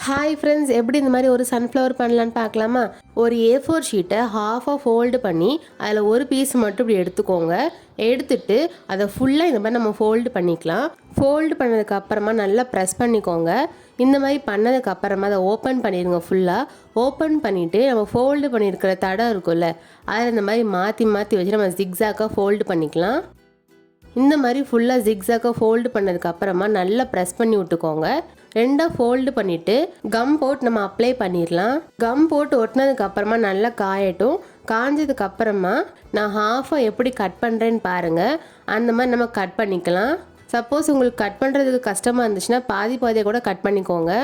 Hi friends, எப்படி இந்த மாதிரி ஒரு சன்ஃப்ளவர் பண்ணலான்னு பார்க்கலாமா? ஒரு A4 ஷீட்டை ஹாஃபாக ஃபோல்டு பண்ணி அதில் ஒரு பீஸ் மட்டும் இப்படி எடுத்துக்கோங்க. எடுத்துட்டு அதை ஃபுல்லாக இந்த மாதிரி நம்ம ஃபோல்டு பண்ணிக்கலாம். ஃபோல்டு பண்ணதுக்கு அப்புறமா நல்லா ப்ரெஸ் பண்ணிக்கோங்க. இந்த மாதிரி பண்ணதுக்கு அப்புறமா அதை ஓப்பன் பண்ணிடுங்க. ஃபுல்லாக ஓப்பன் பண்ணிவிட்டு நம்ம ஃபோல்டு பண்ணியிருக்கிற தடம் இருக்கும்ல, அதில் இந்த மாதிரி மாற்றி மாற்றி வச்சு நம்ம ஜிக்ஸாக்காக ஃபோல்டு பண்ணிக்கலாம். இந்த மாதிரி ஃபுல்லாக ஜிக்ஸாக்காக ஃபோல்டு பண்ணதுக்கு அப்புறமா நல்லா ப்ரெஸ் பண்ணி விட்டுக்கோங்க. ரெண்டாக ஃபோல்டு பண்ணிவிட்டு கம் போட்டு நம்ம அப்ளை பண்ணிடலாம். கம் போட்டு ஒட்டினதுக்கு அப்புறமா நல்லா காயட்டும். காஞ்சதுக்கு அப்புறமா நான் ஹாஃபாக எப்படி கட் பண்ணுறேன்னு பாருங்கள். அந்த மாதிரி நம்ம கட் பண்ணிக்கலாம். சப்போஸ் உங்களுக்கு கட் பண்ணுறதுக்கு கஷ்டமாக இருந்துச்சுன்னா பாதி பாதியாக கூட கட் பண்ணிக்கோங்க.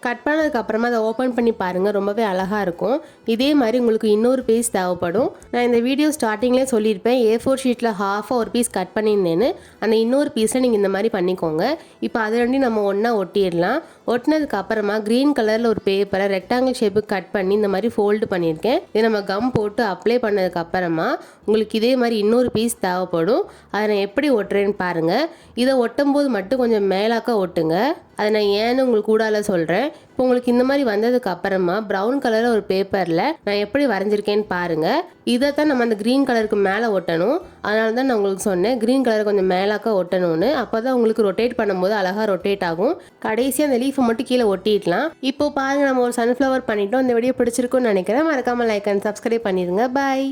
கட் பண்ணதுக்கு அப்புறமா அதை ஓப்பன் பண்ணி பாருங்கள், ரொம்பவே அழகாக இருக்கும். இதே மாதிரி உங்களுக்கு இன்னொரு பீஸ் தேவைப்படும். நான் இந்த வீடியோ ஸ்டார்டிங்லேயே சொல்லியிருப்பேன், A4 ஷீட்டில் ஹாஃபாக ஒரு பீஸ் கட் பண்ணியிருந்தேன்னு. அந்த இன்னொரு பீஸை நீங்கள் இந்த மாதிரி பண்ணிக்கோங்க. இப்போ அது ரெண்டையும் நம்ம ஒன்றா ஒட்டிடலாம். ஒட்டினதுக்கு அப்புறமா க்ரீன் கலரில் ஒரு பேப்பரை ரெக்டாங்கிள் ஷேப்புக்கு கட் பண்ணி இந்த மாதிரி ஃபோல்டு பண்ணியிருக்கேன். இதை நம்ம கம் போட்டு அப்ளை பண்ணதுக்கு அப்புறமா உங்களுக்கு இதே மாதிரி இன்னொரு பீஸ் தேவைப்படும். அதை நான் எப்படி ஒட்டுறேன்னு பாருங்கள். இதை ஒட்டும் போது மட்டும் கொஞ்சம் மேலாக்க ஒட்டுங்க. அதை நான் ஏன்னு உங்களுக்கு கூடால சொல்கிறேன். இப்போ உங்களுக்கு இந்த மாதிரி வந்ததுக்கு அப்புறமா ப்ரௌன் கலரில் ஒரு பேப்பரில் நான் எப்படி வரைஞ்சிருக்கேன்னு பாருங்கள். இதை தான் நம்ம அந்த க்ரீன் கலருக்கு மேலே ஒட்டணும். அதனால தான் நான் உங்களுக்கு சொன்னேன் க்ரீன் கலர் கொஞ்சம் மேலாக்க ஒட்டணும்னு. அப்போ தான் உங்களுக்கு ரொட்டேட் பண்ணும்போது அழகாக ரொட்டேட் ஆகும். கடைசியாக அந்த லீஃபை மட்டும் கீழே ஒட்டிடலாம். இப்போ பாருங்கள், நம்ம ஒரு சன்ஃப்ளவர் பண்ணிட்டோம். இந்த வீடியோ பிடிச்சிருக்குன்னு நினைக்கிறேன். மறக்காமல் லைக் அண்ட் சப்ஸ்கிரைப் பண்ணிடுங்க. பாய்.